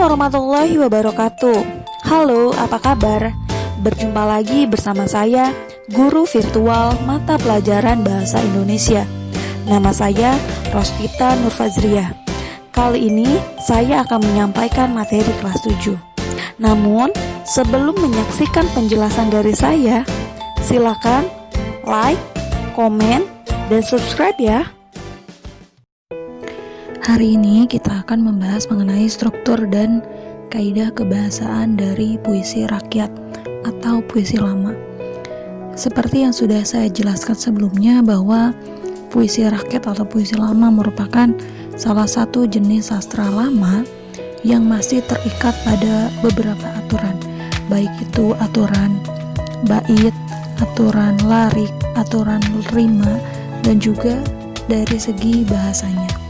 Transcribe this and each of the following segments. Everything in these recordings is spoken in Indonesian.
warahmatullahi wabarakatuh. Halo, apa kabar? Berjumpa lagi bersama saya, guru virtual mata pelajaran Bahasa Indonesia. Nama saya Rosvita Nurfazriyah. Kali ini saya akan menyampaikan materi kelas 7. Namun, sebelum menyaksikan penjelasan dari saya, silakan like, komen, dan subscribe ya. Hari ini kita akan membahas mengenai struktur dan kaidah kebahasaan dari puisi rakyat atau puisi lama. Seperti yang sudah saya jelaskan sebelumnya bahwa puisi rakyat atau puisi lama merupakan salah satu jenis sastra lama yang masih terikat pada beberapa aturan, baik itu aturan bait, aturan larik, aturan rima, dan juga dari segi bahasanya.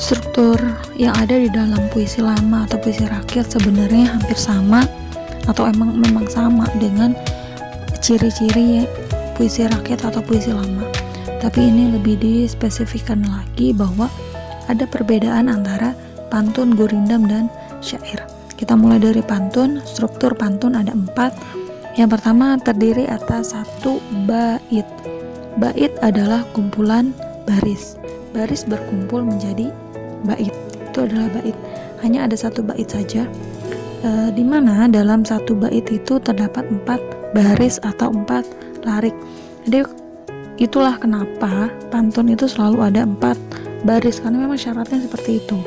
Struktur yang ada di dalam puisi lama atau puisi rakyat sebenarnya hampir sama atau memang sama dengan ciri-ciri puisi rakyat atau puisi lama. Tapi ini lebih dispesifikkan lagi bahwa ada perbedaan antara pantun, gurindam, dan syair. Kita mulai dari pantun. Struktur pantun ada 4. Yang pertama terdiri atas 1 bait. Bait adalah kumpulan baris. Baris berkumpul menjadi bait, itu adalah bait. Hanya ada 1 bait saja, di mana dalam 1 bait itu terdapat 4 baris atau 4 larik. Jadi itulah kenapa pantun itu selalu ada 4 baris, karena memang syaratnya seperti itu.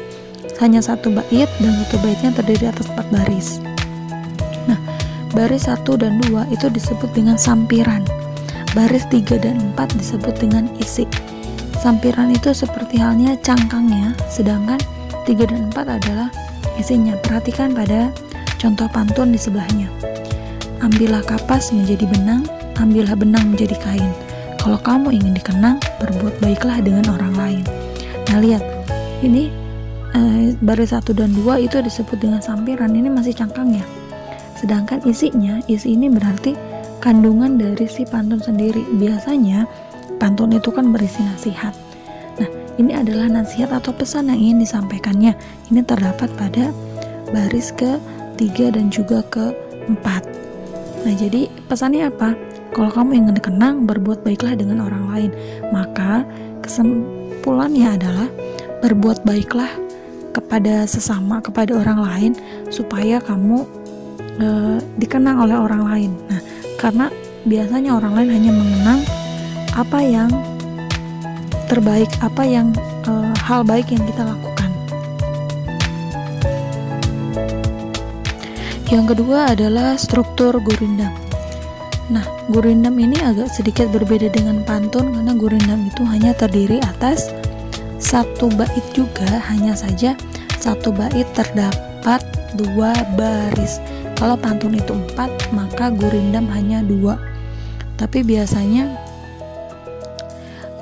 Hanya 1 bait dan 1 baitnya terdiri atas 4 baris. Nah, baris 1 dan 2 itu disebut dengan sampiran. Baris 3 dan 4 disebut dengan isi. Sampiran itu seperti halnya cangkangnya, sedangkan 3 dan 4 adalah isinya. Perhatikan pada contoh pantun di sebelahnya. Ambillah kapas menjadi benang, ambillah benang menjadi kain. Kalau kamu ingin dikenang, berbuat baiklah dengan orang lain. Nah, lihat, ini baris 1 dan 2 itu disebut dengan sampiran, ini masih cangkangnya. Sedangkan isinya, isi ini berarti kandungan dari si pantun sendiri. Biasanya pantun itu kan berisi nasihat. Nah, ini adalah nasihat atau pesan yang ingin disampaikannya. Ini terdapat pada baris ke-3 dan juga ke-4. Nah, jadi pesannya apa? Kalau kamu ingin dikenang, berbuat baiklah dengan orang lain. Maka kesimpulannya adalah berbuat baiklah kepada sesama, kepada orang lain, supaya kamu dikenang oleh orang lain. Nah, karena biasanya orang lain hanya mengenang apa yang terbaik, apa yang hal baik yang kita lakukan. Yang kedua adalah struktur gurindam. Nah, gurindam ini agak sedikit berbeda dengan pantun, karena gurindam itu hanya terdiri atas 1 bait juga, hanya saja 1 bait terdapat 2 baris. Kalau pantun itu 4, maka gurindam hanya 2. Tapi biasanya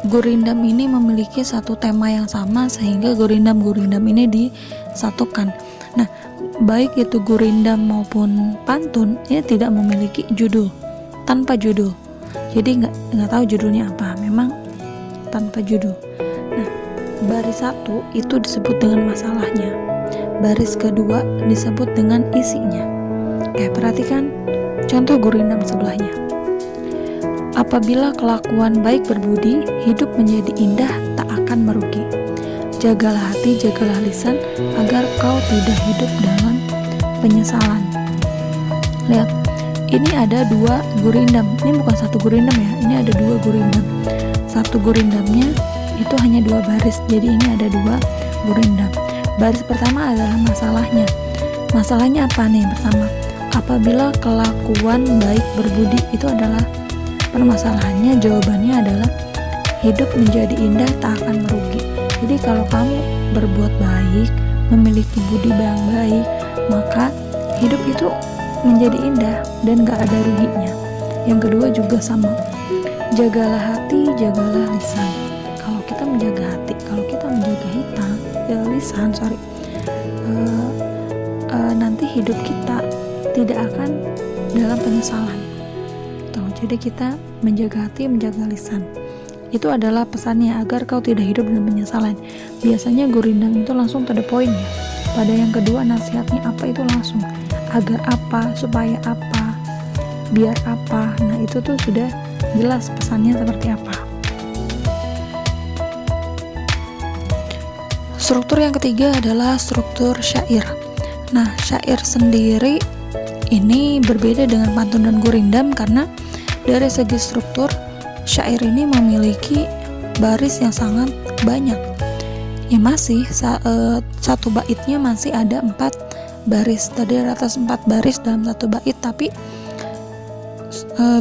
gurindam ini memiliki satu tema yang sama, sehingga gurindam-gurindam ini disatukan. Nah, baik itu gurindam maupun pantun, ini tidak memiliki judul, tanpa judul. Jadi nggak tahu judulnya apa, memang tanpa judul. Nah, baris 1 itu disebut dengan masalahnya, baris kedua disebut dengan isinya. Oke, perhatikan contoh gurindam sebelahnya. Apabila kelakuan baik berbudi, hidup menjadi indah, tak akan merugi. Jagalah hati, jagalah lisan, agar kau tidak hidup dalam penyesalan. Lihat, ini ada 2 gurindam. Ini bukan 1 gurindam ya, ini ada 2 gurindam. 1 gurindamnya itu hanya 2 baris, jadi ini ada 2 gurindam. Baris pertama adalah masalahnya. Masalahnya apa nih yang pertama? Apabila kelakuan baik berbudi, itu adalah permasalahannya. Jawabannya adalah hidup menjadi indah, tak akan merugi. Jadi kalau kamu berbuat baik, memiliki budi yang baik, maka hidup itu menjadi indah dan gak ada ruginya. Yang kedua juga sama, jagalah hati, jagalah lisan. Kalau kita menjaga hati, kalau kita menjaga lisan, nanti hidup kita tidak akan dalam penyesalan. Jadi kita menjaga hati, menjaga lisan. Itu adalah pesannya agar kau tidak hidup dengan penyesalan. Biasanya gurindam itu langsung to the point ya. Pada yang kedua nasihatnya apa itu langsung. Agar apa, supaya apa, biar apa. Nah itu tuh sudah jelas pesannya seperti apa. Struktur yang ketiga adalah struktur syair. Nah syair sendiri ini berbeda dengan pantun dan gurindam karena dari segi struktur syair ini memiliki baris yang sangat banyak. Ya masih satu baitnya masih ada 4 baris. Tadi atas 4 baris dalam satu bait, tapi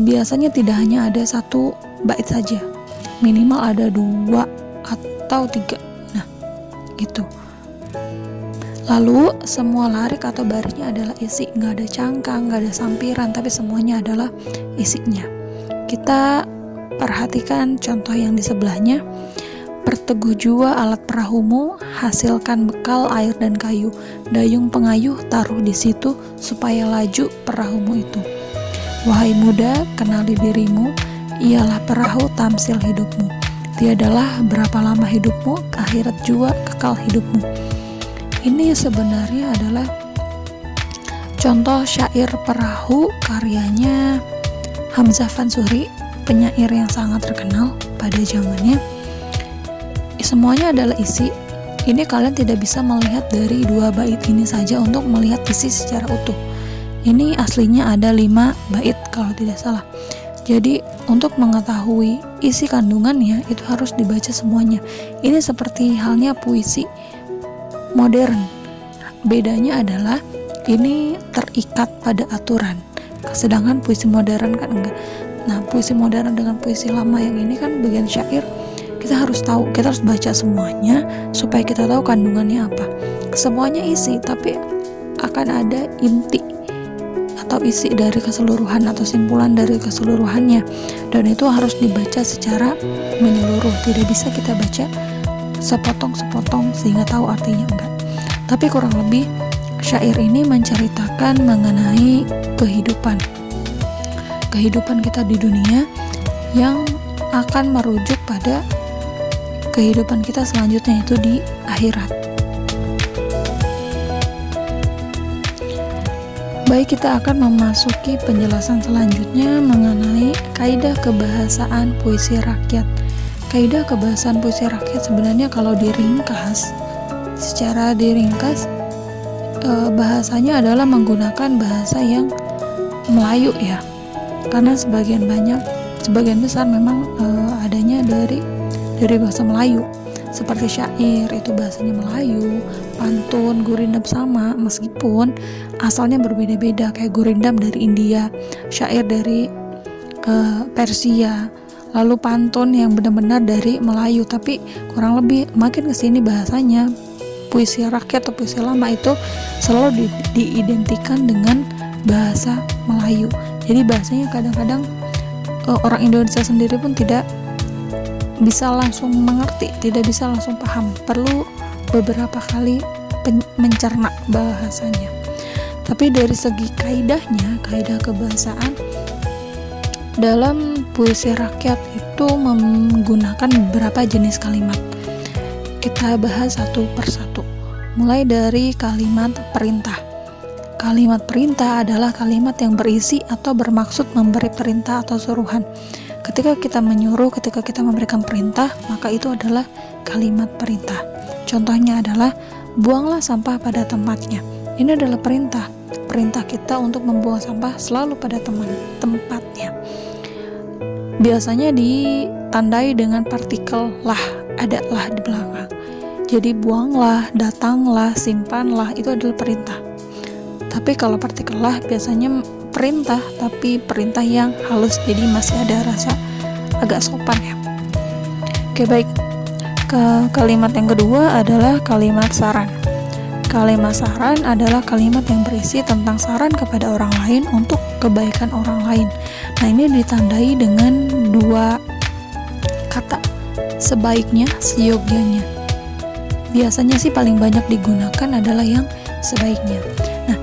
biasanya tidak hanya ada 1 bait saja. Minimal ada 2 atau 3. Nah, itu. Lalu semua larik atau barisnya adalah isi, nggak ada cangkang, nggak ada sampiran, tapi semuanya adalah isinya. Kita perhatikan contoh yang di sebelahnya. Perteguh jua alat perahumu, hasilkan bekal air dan kayu. Dayung pengayuh taruh di situ supaya laju perahumu itu. Wahai muda, kenali dirimu, ialah perahu tamsil hidupmu. Tiadalah berapa lama hidupmu, akhirat jua kekal hidupmu. Ini sebenarnya adalah contoh syair perahu karyanya Hamzah Fansuri, penyair yang sangat terkenal pada zamannya. Semuanya adalah isi. Ini kalian tidak bisa melihat dari 2 bait ini saja untuk melihat isi secara utuh. Ini aslinya ada 5 bait kalau tidak salah. Jadi untuk mengetahui isi kandungannya itu harus dibaca semuanya. Ini seperti halnya puisi modern. Bedanya adalah ini terikat pada aturan, sedangkan puisi modern kan enggak. Nah, puisi modern dengan puisi lama yang ini kan bagian syair kita harus tahu, kita harus baca semuanya supaya kita tahu kandungannya apa. Semuanya isi, tapi akan ada inti atau isi dari keseluruhan atau simpulan dari keseluruhannya, dan itu harus dibaca secara menyeluruh. Tidak bisa kita baca sepotong-sepotong sehingga tahu artinya, enggak. Tapi kurang lebih syair ini menceritakan mengenai kehidupan kita di dunia yang akan merujuk pada kehidupan kita selanjutnya, itu di akhirat. Baik, kita akan memasuki penjelasan selanjutnya mengenai kaidah kebahasaan puisi rakyat. Kaidah kebahasaan puisi rakyat sebenarnya kalau secara diringkas bahasanya adalah menggunakan bahasa yang Melayu ya, karena sebagian besar memang adanya dari bahasa Melayu. Seperti syair itu bahasanya Melayu, pantun, gurindam sama, meskipun asalnya berbeda-beda. Kayak gurindam dari India, syair dari Persia, lalu pantun yang benar-benar dari Melayu. Tapi kurang lebih makin kesini bahasanya puisi rakyat atau puisi lama itu selalu diidentikan dengan bahasa Melayu. Jadi bahasanya kadang-kadang orang Indonesia sendiri pun tidak bisa langsung mengerti, tidak bisa langsung paham, perlu beberapa kali mencerna bahasanya. Tapi dari segi kaidahnya, kaidah kebahasaan dalam puisi rakyat itu menggunakan beberapa jenis kalimat. Kita bahas satu persatu. Mulai dari kalimat perintah. Kalimat perintah adalah kalimat yang berisi atau bermaksud memberi perintah atau suruhan. Ketika kita menyuruh, ketika kita memberikan perintah, maka itu adalah kalimat perintah. Contohnya adalah buanglah sampah pada tempatnya. Ini adalah perintah. Perintah kita untuk membuang sampah selalu pada tempatnya. Biasanya ditandai dengan partikel lah, ada lah di belakang. Jadi buanglah, datanglah, simpanlah, itu adalah perintah. Tapi kalau partikel lah biasanya perintah, tapi perintah yang halus, jadi masih ada rasa agak sopan ya. Oke, baik. Kalimat yang kedua adalah kalimat saran. Kalimat saran adalah kalimat yang berisi tentang saran kepada orang lain untuk kebaikan orang lain. Nah, ini ditandai dengan 2 kata, sebaiknya, seyogyanya. Biasanya sih paling banyak digunakan adalah yang sebaiknya. Nah,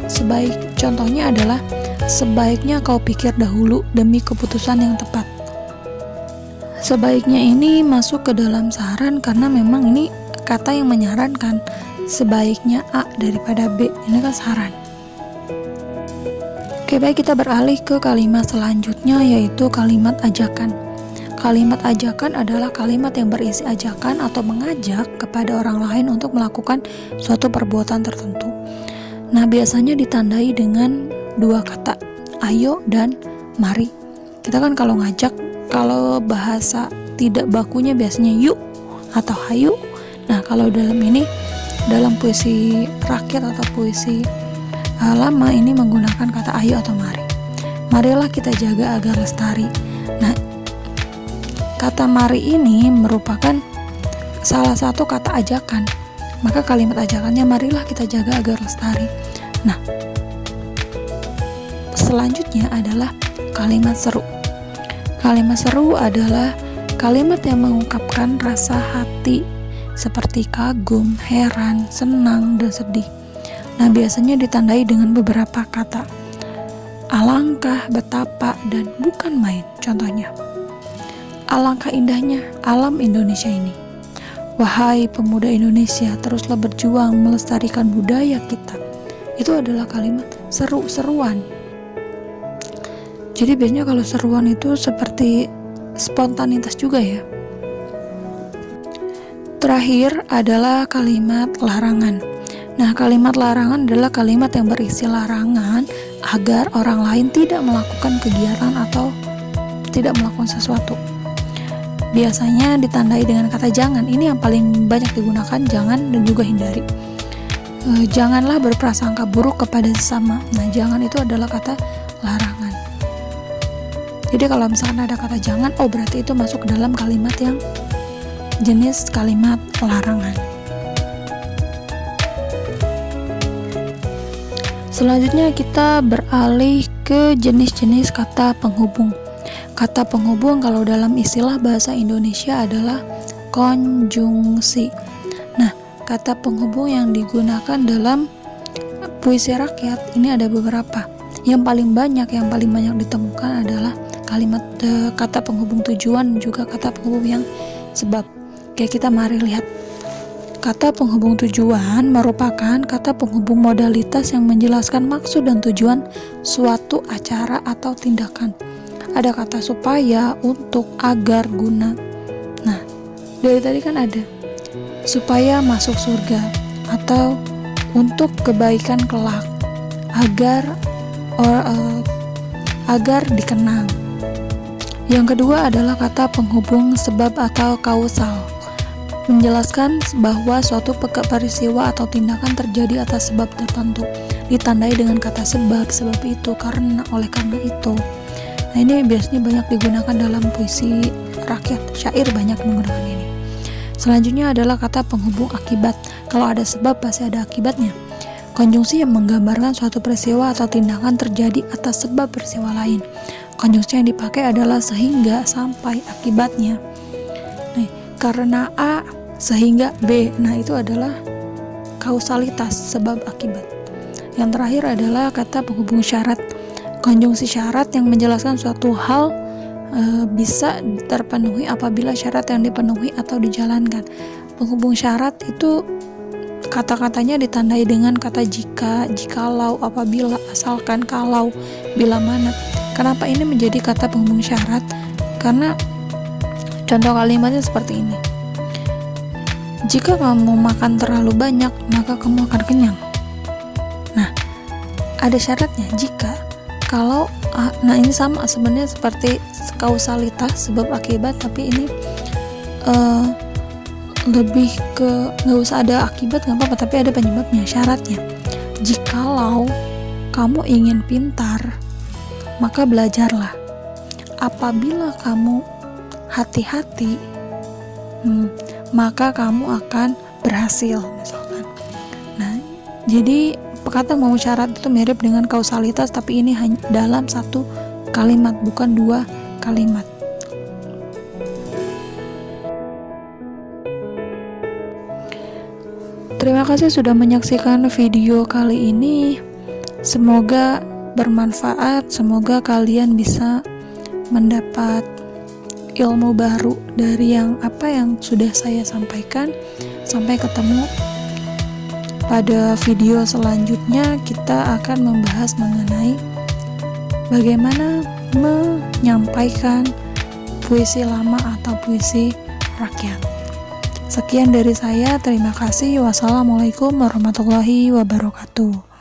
contohnya adalah sebaiknya kau pikir dahulu demi keputusan yang tepat. Sebaiknya ini masuk ke dalam saran karena memang ini kata yang menyarankan sebaiknya A daripada B. Ini kan saran. Oke, baik, kita beralih ke kalimat selanjutnya, yaitu kalimat ajakan. Kalimat ajakan adalah kalimat yang berisi ajakan atau mengajak kepada orang lain untuk melakukan suatu perbuatan tertentu. Nah, biasanya ditandai dengan dua kata, ayo dan mari. Kita kan kalau ngajak, kalau bahasa tidak bakunya biasanya yuk atau hayu. Nah, kalau dalam ini, dalam puisi rakyat atau puisi lama ini menggunakan kata ayo atau mari. Marilah kita jaga agar lestari. Nah, kata mari ini merupakan salah satu kata ajakan. Maka kalimat ajakannya marilah kita jaga agar lestari. Nah, selanjutnya adalah kalimat seru. Kalimat seru adalah kalimat yang mengungkapkan rasa hati seperti kagum, heran, senang, dan sedih. Nah, biasanya ditandai dengan beberapa kata. Alangkah, betapa, dan bukan main. Contohnya, alangkah indahnya alam Indonesia ini. Wahai pemuda Indonesia, teruslah berjuang melestarikan budaya kita. Itu adalah kalimat seru-seruan. Jadi biasanya kalau seruan itu seperti spontanitas juga ya. Terakhir adalah kalimat larangan. Nah, kalimat larangan adalah kalimat yang berisi larangan agar orang lain tidak melakukan kegiatan atau tidak melakukan sesuatu. Biasanya ditandai dengan kata jangan. Ini yang paling banyak digunakan, jangan dan juga hindari. Janganlah berprasangka buruk kepada sesama. Nah, jangan itu adalah kata larangan. Jadi kalau misalkan ada kata jangan, oh berarti itu masuk ke dalam kalimat yang jenis kalimat larangan. Selanjutnya kita beralih ke jenis-jenis kata penghubung. Kata penghubung kalau dalam istilah bahasa Indonesia adalah konjungsi. Nah, kata penghubung yang digunakan dalam puisi rakyat ini ada beberapa. Yang paling banyak ditemukan adalah kalimat kata penghubung tujuan, juga kata penghubung yang sebab. Kayak kita mari lihat. Kata penghubung tujuan merupakan kata penghubung modalitas yang menjelaskan maksud dan tujuan suatu acara atau tindakan. Ada kata supaya, untuk, agar, guna. Nah, dari tadi kan ada supaya masuk surga, atau untuk kebaikan kelak, agar dikenang. Yang kedua adalah kata penghubung sebab atau kausal, menjelaskan bahwa suatu peristiwa atau tindakan terjadi atas sebab tertentu, ditandai dengan kata sebab itu, karena, oleh karena itu. Nah, ini biasanya banyak digunakan dalam puisi rakyat, syair banyak menggunakan ini. Selanjutnya adalah kata penghubung akibat. Kalau ada sebab pasti ada akibatnya. Konjungsi yang menggambarkan suatu peristiwa atau tindakan terjadi atas sebab peristiwa lain. Konjungsi yang dipakai adalah sehingga, sampai, akibatnya. Nih, karena A sehingga B. Nah, itu adalah kausalitas, sebab akibat. Yang terakhir adalah kata penghubung syarat. Konjungsi syarat yang menjelaskan suatu hal bisa terpenuhi apabila syarat yang dipenuhi atau dijalankan. Penghubung syarat itu kata-katanya ditandai dengan kata jika, jikalau, apabila, asalkan, kalau, bila mana. Kenapa ini menjadi kata penghubung syarat? Karena contoh kalimatnya seperti ini. Jika kamu makan terlalu banyak, maka kamu akan kenyang. Nah, ada syaratnya jika, kalau. Nah, ini sama sebenarnya seperti kausalitas, sebab akibat, tapi ini lebih ke nggak usah ada akibat nggak apa-apa, tapi ada penyebabnya, syaratnya. Jikalau kamu ingin pintar, maka belajarlah. Apabila kamu hati-hati, maka kamu akan berhasil, misalkan. Nah, jadi kata penghubung syarat itu mirip dengan kausalitas, tapi ini hanya dalam satu kalimat, bukan dua kalimat. Terima kasih sudah menyaksikan video kali ini. Semoga bermanfaat, semoga kalian bisa mendapat ilmu baru dari yang sudah saya sampaikan. Sampai ketemu pada video selanjutnya, kita akan membahas mengenai bagaimana menyampaikan puisi lama atau puisi rakyat. Sekian dari saya, terima kasih. Wassalamualaikum warahmatullahi wabarakatuh.